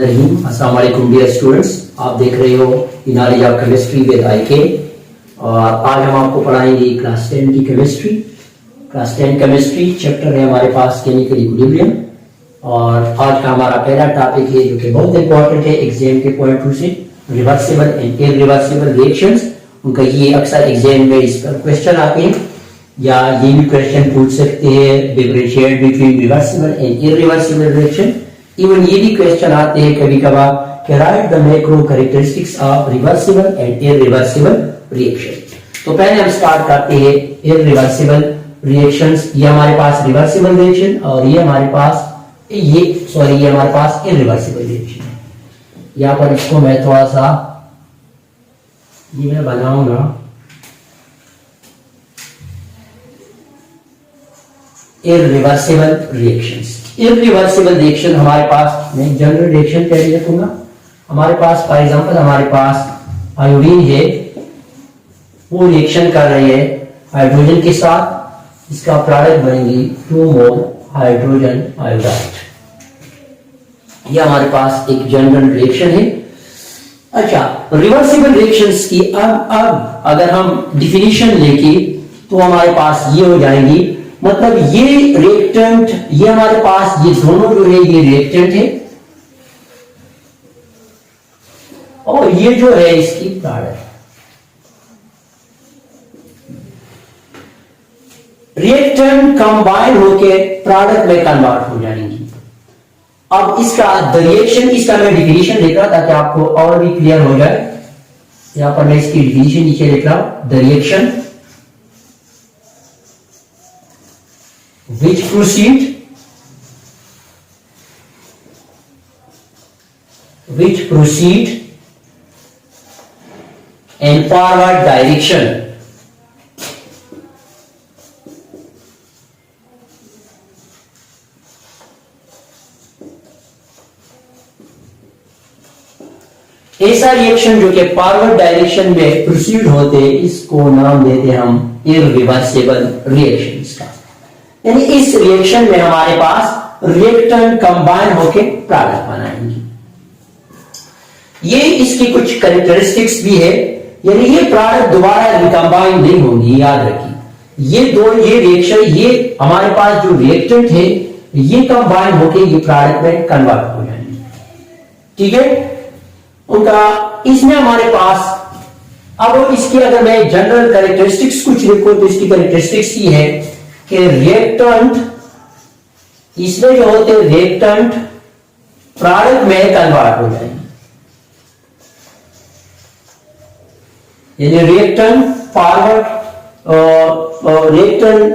अस्सलाम वालेकुम dear students, आप देख रहे हो नॉलेज ऑफ केमिस्ट्री विद आईके। और आज हम आपको पढ़ाएंगे क्लास 10 की केमिस्ट्री। क्लास 10 केमिस्ट्री चैप्टर है हमारे पास केमिकल इक्विलिब्रियम। और आज का हमारा पहला टॉपिक है जो कि बहुत इंपॉर्टेंट है एग्जाम के पॉइंट ऑफ व्यू से, रिवर्सिबल एंड इरिवर्सिबल रिएक्शंस। उनका ये अक्सर एग्जाम में इस पर क्वेश्चन आते हैं या ये भी क्वेश्चन पूछ सकते हैं differentiate between reversible and irreversible reaction. Even ये भी क्वेश्चन आते हैं कभी कभार कि right the macro characteristics of reversible and irreversible reaction. तो पहले हम स्टार्ट करते हैं इरिवर्सिबल रिएक्शंस। ये हमारे पास रिवर्सिबल रिएक्शन और ये हमारे पास इरिवर्सिबल रिएक्शन है। यहाँ पर इसको मैं थोड़ा सा ये मैं बनाऊंगा इरिवर्सिबल रिएक्शंस। इरिवर्सिबल रिएक्शन हमारे पास, मैं जनरल रिएक्शन कह रखूंगा। हमारे पास फॉर एग्जांपल हमारे पास आयोडीन है, वो रिएक्शन कर रही है हाइड्रोजन के साथ, इसका प्रोडक्ट बनेगी 2 मोल हाइड्रोजन आयोडाइड। यह हमारे पास एक जनरल रिएक्शन है। अच्छा, रिवर्सिबल रिएक्शंस की अब अगर हम डिफिनीशन लेके तो हमारे पास ये हो जाएंगी, मतलब ये रिएक्टेंट, ये हमारे पास ये दोनों जो है ये रिएक्टेंट है और ये जो है इसकी प्रोडक्ट। रिएक्टेंट कंबाइन होके प्रोडक्ट में कन्वर्ट हो जाएंगी। अब इसका द रिएक्शन, इसका मैं डिफिनीशन लिख रहा ताकि आपको और भी क्लियर हो जाए। यहां पर मैं इसकी डिफिनीशन नीचे लिख रहा हूं, the reaction which proceed in forward direction ऐसा रिएक्शन जो कि फॉरवर्ड डायरेक्शन में प्रोसीड होते हैं, इसको नाम देते हम इरिवर्सिबल रिएक्शंस का। यानी इस रिएक्शन में हमारे पास रिएक्टेंट कंबाइन होकर प्रोडक्ट बनाएंगे। ये इसकी कुछ कैरेक्टरिस्टिक्स भी है, यानी ये प्रोडक्ट दोबारा रिकंबाइन नहीं होंगी, याद रखिए। ये रिएक्शन, ये हमारे पास जो रिएक्टेंट है ये कंबाइन होकर ये प्रोडक्ट में कन्वर्ट हो जाएंगे। ठीक है, उनका इसमें हमारे पास अब इसकी अगर मैं जनरल कैरेक्टरिस्टिक्स कुछ लिखूं तो इसकी कैरेक्टरिस्टिक्स ये है कि रिएक्टेंट, इसमें जो होते हैं रिएक्टेंट प्रोडक्ट में कन्वर्ट हो जाएंगे। यानी रिएक्टेंट फॉरवर्ड रिएक्टेंट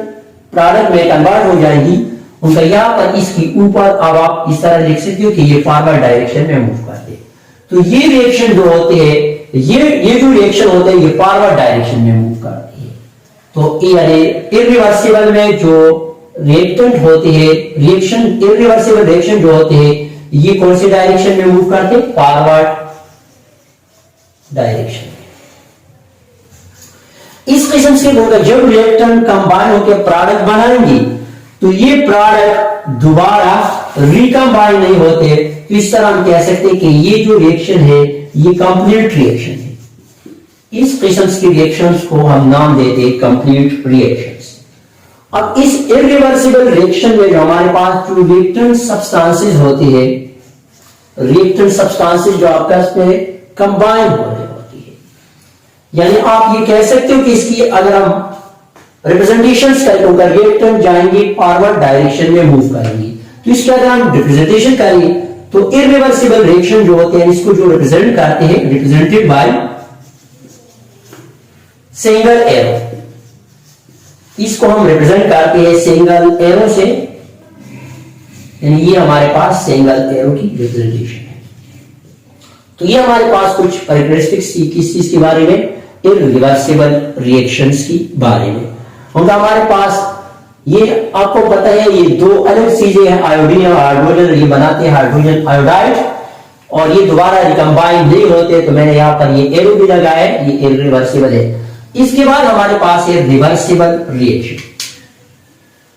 प्रोडक्ट में कन्वर्ट हो जाएगी। उनका यहां पर इसकी ऊपर अब आप इस तरह लिख सकते हो कि ये फॉरवर्ड डायरेक्शन में मूव करते हैं। तो ये रिएक्शन जो होते हैं, ये जो रिएक्शन होते हैं ये फॉरवर्ड डायरेक्शन में मूव करते हैं। तो यानी इरिवर्सिबल में जो रिएक्टेंट होते हैं, रिएक्शन इरिवर्सिबल रिएक्शन जो होते हैं ये कौन सी डायरेक्शन में मूव करते हैं? Forward direction. इस किस्म से होगा जब रिएक्टेंट कंबाइन होकर प्रोडक्ट बनाएंगी तो ये प्रोडक्ट दोबारा रिकंबाइन नहीं होते। तो इस तरह हम कह सकते हैं कि ये जो रिएक्शन है ये कंप्लीट रिएक्शन है। इस किस्म की रिएक्शंस को हम नाम देते हैं कंप्लीट रिएक्शंस। अब इस इरिवर्सिबल रिएक्शन में जो हमारे पास जो रिएक्टेंट सब्सटेंसेस होती है, रिएक्टेंट सब्सटेंसेस जो आपस में कंबाइन हो रही होती है, यानी आप ये कह सकते हो कि इसकी अगर हम रिप्रेजेंटेशंस करें तो रिएक्टेंट जाएंगे फॉरवर्ड डायरेक्शन में मूव करेंगी। तो इसके अगर हम रिप्रेजेंटेशन करें तो इरिवर्सिबल रिएक्शन जो होते हैं इसको जो रिप्रेजेंट करते हैं, रिप्रेजेंटेड बाय सिंगल एरो। इसको हम रिप्रेजेंट करते हैं सिंगल एरो से, यानी ये हमारे पास सिंगल एरो की रिप्रेजेंटेशन है। तो ये हमारे पास कुछ कैरेक्टरिस्टिक्स किस चीज के बारे में? इरिवर्सिबल रिएक्शंस की बारे में। उनका हमारे पास ये आपको पता है ये दो अलग चीजें हैं, आयोडीन और हाइड्रोजन, ये बनाते हैं हाइड्रोजन आयोडाइड और ये दोबारा रिकंबाइन नहीं होते। तो मैंने यहां पर ये एरो भी लगाया है, ये इरिवर्सिबल है। इसके बाद हमारे पास है रिवर्सिबल रिएक्शन।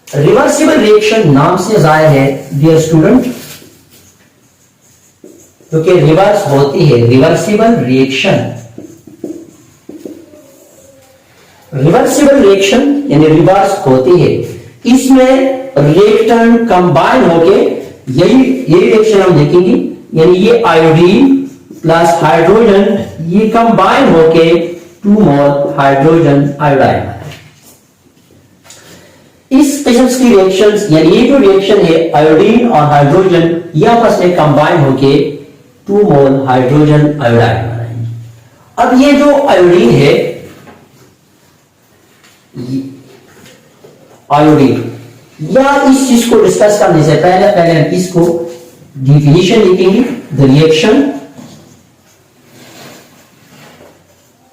रिवर्सिबल रिएक्शन नाम से जाहिर है डियर स्टूडेंट जो कि रिवर्स होती है, रिवर्सिबल रिएक्शन, रिवर्सिबल रिएक्शन यानी रिवर्स होती है, इसमें रिएक्टेंट कंबाइन होके यही रिएक्शन हम देखेंगे, यानी ये आयोडीन प्लस हाइड्रोजन ये कंबाइन होके 2 मोल हाइड्रोजन आयोडाइड। इस किस्म की रिएक्शंस यानी ये जो रिएक्शन है आयोडीन और हाइड्रोजन ये आपस में कंबाइन होके 2 मोल हाइड्रोजन आयोडाइड बनाएंगे। अब ये जो आयोडीन है, आयोडीन, या इस चीज को डिस्कस करने से पहले हम इसको डिफिनेशन लिखेंगे। The reaction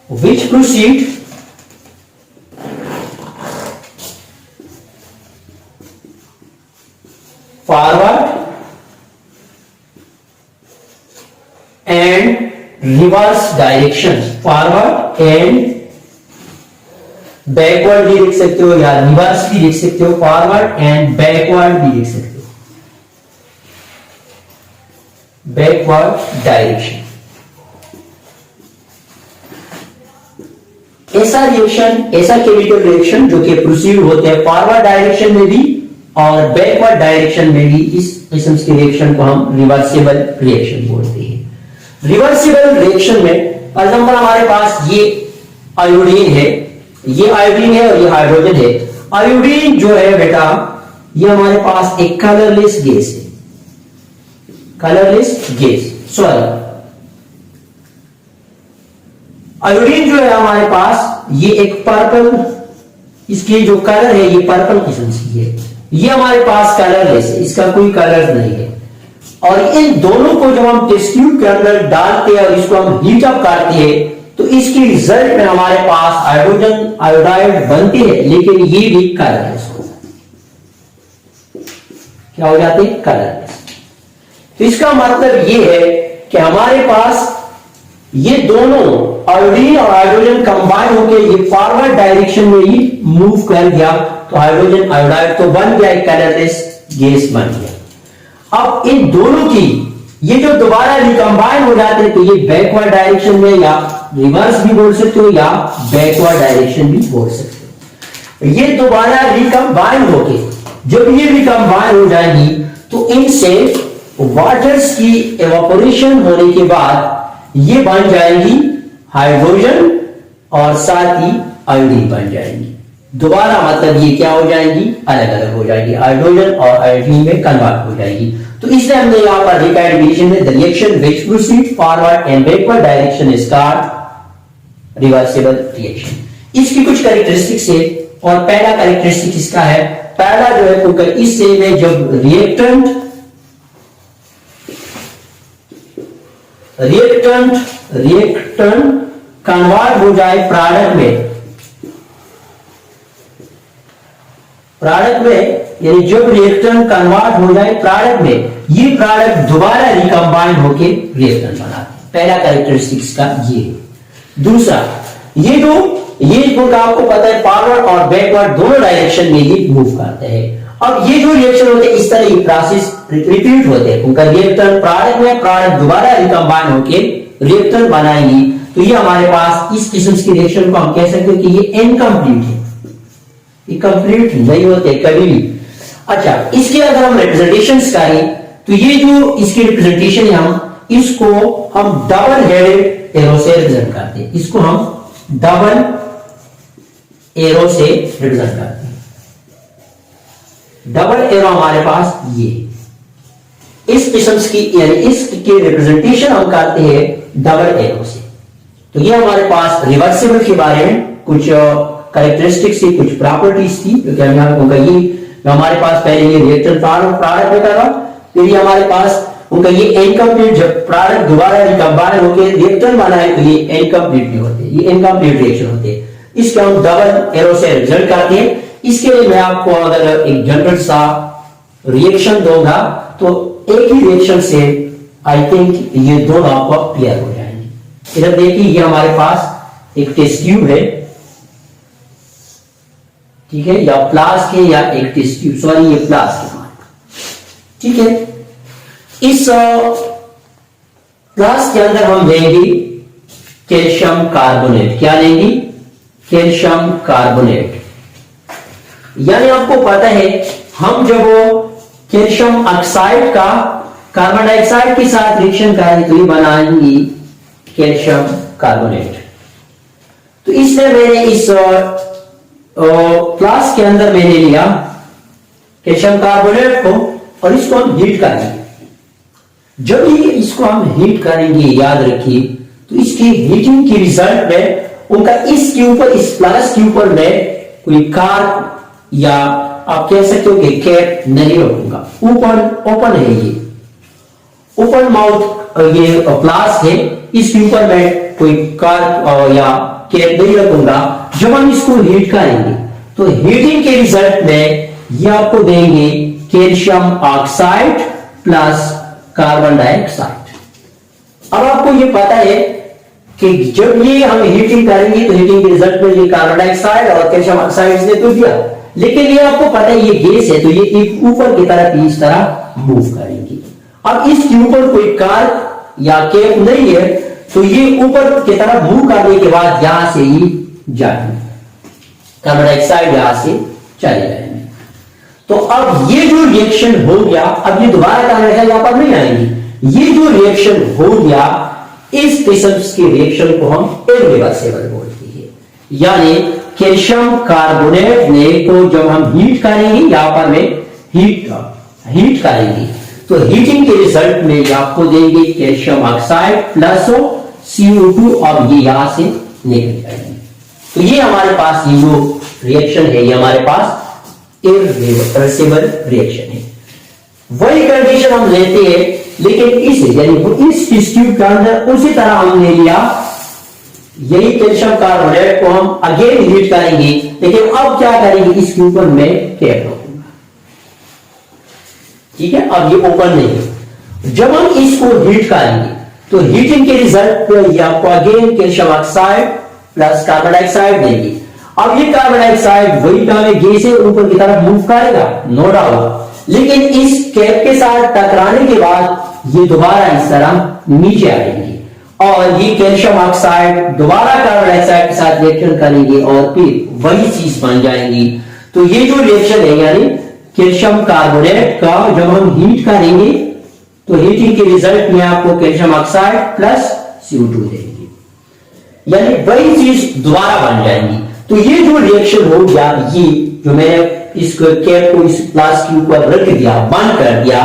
which proceed forward and reverse directions, forward and backward भी लिख सकते हो या रिवर्स भी लिख सकते हो, फॉरवर्ड एंड बैकवर्ड भी लिख सकते हो, बैकवर्ड डायरेक्शन। ऐसा रिएक्शन, ऐसा केमिकल रिएक्शन जो कि प्रोसीड होते हैं फॉरवर्ड डायरेक्शन में भी और बैकवर्ड डायरेक्शन में भी, इस किस्म के रिएक्शन को हम रिवर्सिबल रिएक्शन बोलते हैं। रिवर्सिबल रिएक्शन में फॉर एग्जांपल हमारे पास ये आयोडीन है, ये आयोडीन है और ये हाइड्रोजन है। आयोडीन जो है बेटा ये हमारे पास एक कलरलेस गैस है, कलरलेस गैस, सॉरी आयोडीन जो है हमारे पास ये एक पर्पल, इसकी जो कलर है ये पर्पल किस्म की है, ये हमारे पास कलरलेस है, इसका कोई कलर नहीं है। और इन दोनों को जब हम टेस्ट ट्यूब के अंदर डालते हैं और इसको हम हीट अप करते हैं तो इसके रिजल्ट में हमारे पास हाइड्रोजन आयोडाइड बनती है, लेकिन ये भी कलरलेस होता है। क्या हो जाते हैं? कलरलेस। तो इसका मतलब ये है कि हमारे पास ये दोनों आयोडीन और हाइड्रोजन कंबाइन होकर ये फॉरवर्ड डायरेक्शन में ही मूव कर गया, तो हाइड्रोजन आयोडाइड तो बन गया, एक कलरलेस गैस बन गया। अब इन दोनों की ये जो दोबारा रिकंबाइन हो जाते हैं तो ये बैकवर्ड डायरेक्शन में या रिवर्स भी बोल सकते हो या बैकवर्ड डायरेक्शन भी बोल सकते हो। ये दोबारा रिकंबाइन होके जब ये रिकंबाइन हो जाएंगी तो इनसे वाटर्स की एवापोरेशन होने के बाद ये बन जाएंगी हाइड्रोजन और साथ ही आयोडीन बन जाएंगी। दोबारा मतलब ये क्या हो जाएंगी? अलग अलग हो जाएंगी, हाइड्रोजन और आयोडीन में कन्वर्ट हो जाएगी। तो इसलिए हमने यहां पर रिकैटिफिकेशन में the reaction which proceed forward and backward direction is called reversible reaction. इसकी कुछ कैरेक्टरिस्टिक्स है और पहला कैरेक्टरिस्टिक इसका है, पहला जो है तो इससे में जब रिएक्टेंट कन्वर्ट हो जाए प्रोडक्ट में, यानी जब रिएक्टेंट कन्वर्ट हो जाए प्रोडक्ट में, ये प्रोडक्ट दोबारा रिकंबाइन होके रिएक्टेंट बनाते हैं। पहला कैरेक्टरिस्टिक्स का ये। दूसरा, ये जो आपको पता है फॉरवर्ड और बैकवर्ड दोनों डायरेक्शन में ये मूव करते हैं। अब ये जो रिएक्शन होते हैं इस तरह ये प्रोसेस रिपीट होते हैं, उनका रिएक्टेंट प्रोडक्ट में प्रोडक्ट दोबारा रिकंबाइन होके रिएक्टेंट बनाएंगी, तो ये हमारे पास इस किस्म की रिएक्शन को हम कह सकते हैं कि ये इनकम्प्लीट है, ये कंप्लीट नहीं होते कभी भी। अच्छा, इसके अगर हम रिप्रेजेंटेशंस करें तो ये जो इसकी रिप्रेजेंटेशन है इसको हम डबल हेडेड एरो से रिप्रेजेंट करते हैं, इसको हम डबल एरो से रिप्रेजेंट करते हैं। डबल एरो हमारे पास ये इस किस्म की, यानी इसके रिप्रेजेंटेशन हम करते हैं डबल एरो से। तो ये हमारे पास रिवर्सिबल के बारे में कुछ कैरेक्टरिस्टिक्स थी, कुछ प्रॉपर्टीज थी जो कि हम यहां उनका ये हमारे पास पहले ये रिएक्टेंट प्रोडक्ट होता था, फिर ये हमारे पास उनका ये इनकम्प्लीट, जब प्रोडक्ट दोबारा रिकंबाइन होकर रिएक्टेंट बना है तो ये इनकम्प्लीट नहीं होते, ये इनकम्प्लीट रिएक्शन होते हैं। इसको हम डबल एरो से रिजल्ट करते हैं। इसके लिए मैं आपको अगर एक जनरल सा रिएक्शन दूंगा तो एक ही रिएक्शन से आई थिंक ये दोनों आपको क्लियर हो जाएंगे। इधर देखिए ये हमारे पास एक टेस्ट ट्यूब है, ठीक है, या फ्लास्क है या एक टेस्ट ट्यूब, सॉरी ये फ्लास्क है, ठीक है। इस प्लस के अंदर हम लेंगे कैल्शियम कार्बोनेट। क्या लेंगे? Calcium carbonate. यानी आपको पता है हम जब कैल्शियम ऑक्साइड का कार्बन डाइऑक्साइड के साथ रिएक्शन करेंगे तो ये बनाएंगे कैल्शियम कार्बोनेट। तो इसलिए मैंने इस क्लास के अंदर मैंने लिया कैल्शियम कार्बोनेट को और इसको हम हीट करेंगे। जब ये इसको हम हीट करेंगे, याद रखिए, तो इसकी हीटिंग के रिजल्ट में उनका इसके ऊपर, इस प्लस के ऊपर में कोई कार्ब या आप कह सकते हो कि कैप नहीं रखूंगा। ओपन है, ये ओपन माउथ ये प्लास है, इसके ऊपर मैं कोई कार्ब या कैप नहीं रखूंगा। जब हम इसको हीट करेंगे तो हीटिंग के रिजल्ट में ये आपको देंगे calcium oxide plus carbon dioxide. अब आपको ये पता है कि जब ये हम हीटिंग करेंगे तो हीटिंग के रिजल्ट में ये कार्बन डाइऑक्साइड और कैल्शियम ऑक्साइड ने तो दिया, लेकिन ये आपको पता है ये गैस है तो ये एक ऊपर की तरफ इस तरह मूव करेंगे। अब इसके ऊपर कोई कार्ब या कैप नहीं है तो ये ऊपर की तरफ मूव करने के बाद यहां से ही जाएंगे, कार्बन डाइऑक्साइड यहां से चले जाएंगे। तो अब ये जो रिएक्शन हो गया, अब ये दोबारा कार्बन डाइऑक्साइड यहां पर नहीं आएंगे। ये जो रिएक्शन हो गया, इस किस्म के रिएक्शन को हम इरिवर्सिबल बोलते हैं। यानी कैल्शियम कार्बोनेट ने को जब हम हीट करेंगे, यहां पर में हीट करेंगे तो हीटिंग के रिजल्ट में आपको देंगे कैल्शियम ऑक्साइड प्लस CO2 और ये यहां से निकल जाएंगे। तो ये हमारे पास ये जो रिएक्शन है, ये हमारे पास इरिवर्सिबल रिएक्शन है। वही कंडीशन हम लेते हैं, लेकिन इसे यानी इस ट्यूब के अंदर उसी तरह हमने लिया, यही कैल्शियम कार्बोनेट को हम अगेन हीट करेंगे, लेकिन अब क्या करेंगे, इसके ऊपर मैं कैप रखूंगा। ठीक है, अब ये ओपन नहीं है। जब हम इसको हीट करेंगे तो हीटिंग के रिजल्ट पे आपको again calcium oxide plus carbon dioxide देंगे। अब ये कार्बन डाइऑक्साइड वही गैस है, ऊपर की तरफ मूव करेगा, नो डाउट, लेकिन इस कैप के साथ टकराने के बाद ये दोबारा इस तरह नीचे आएंगे और ये कैल्शियम ऑक्साइड दोबारा कार्बन डाइऑक्साइड के साथ रिएक्शन करेंगे और फिर वही चीज बन जाएंगी। तो ये जो रिएक्शन है यानी कैल्शियम कार्बोनेट का जब हम हीट करेंगे तो हीटिंग के रिजल्ट में आपको कैल्शियम ऑक्साइड प्लस CO2 देंगे, यानी वही चीज दोबारा बन जाएंगी। तो ये जो रिएक्शन हो गया, ये जो मैंने इस कैप को इस प्लास के ऊपर रख दिया, बंद कर दिया,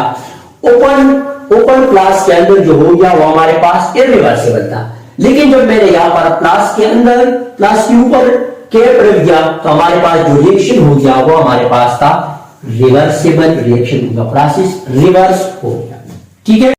ओपन प्लास के अंदर जो हो गया वो हमारे पास इरिवर्सिबल था। लेकिन जब मैंने यहां पर प्लास के अंदर, प्लास के ऊपर कैप रख दिया तो हमारे पास जो रिएक्शन हो गया वो हमारे पास था रिवर्सिबल रिएक्शन का प्रोसेस रिवर्स हो गया। ठीक है।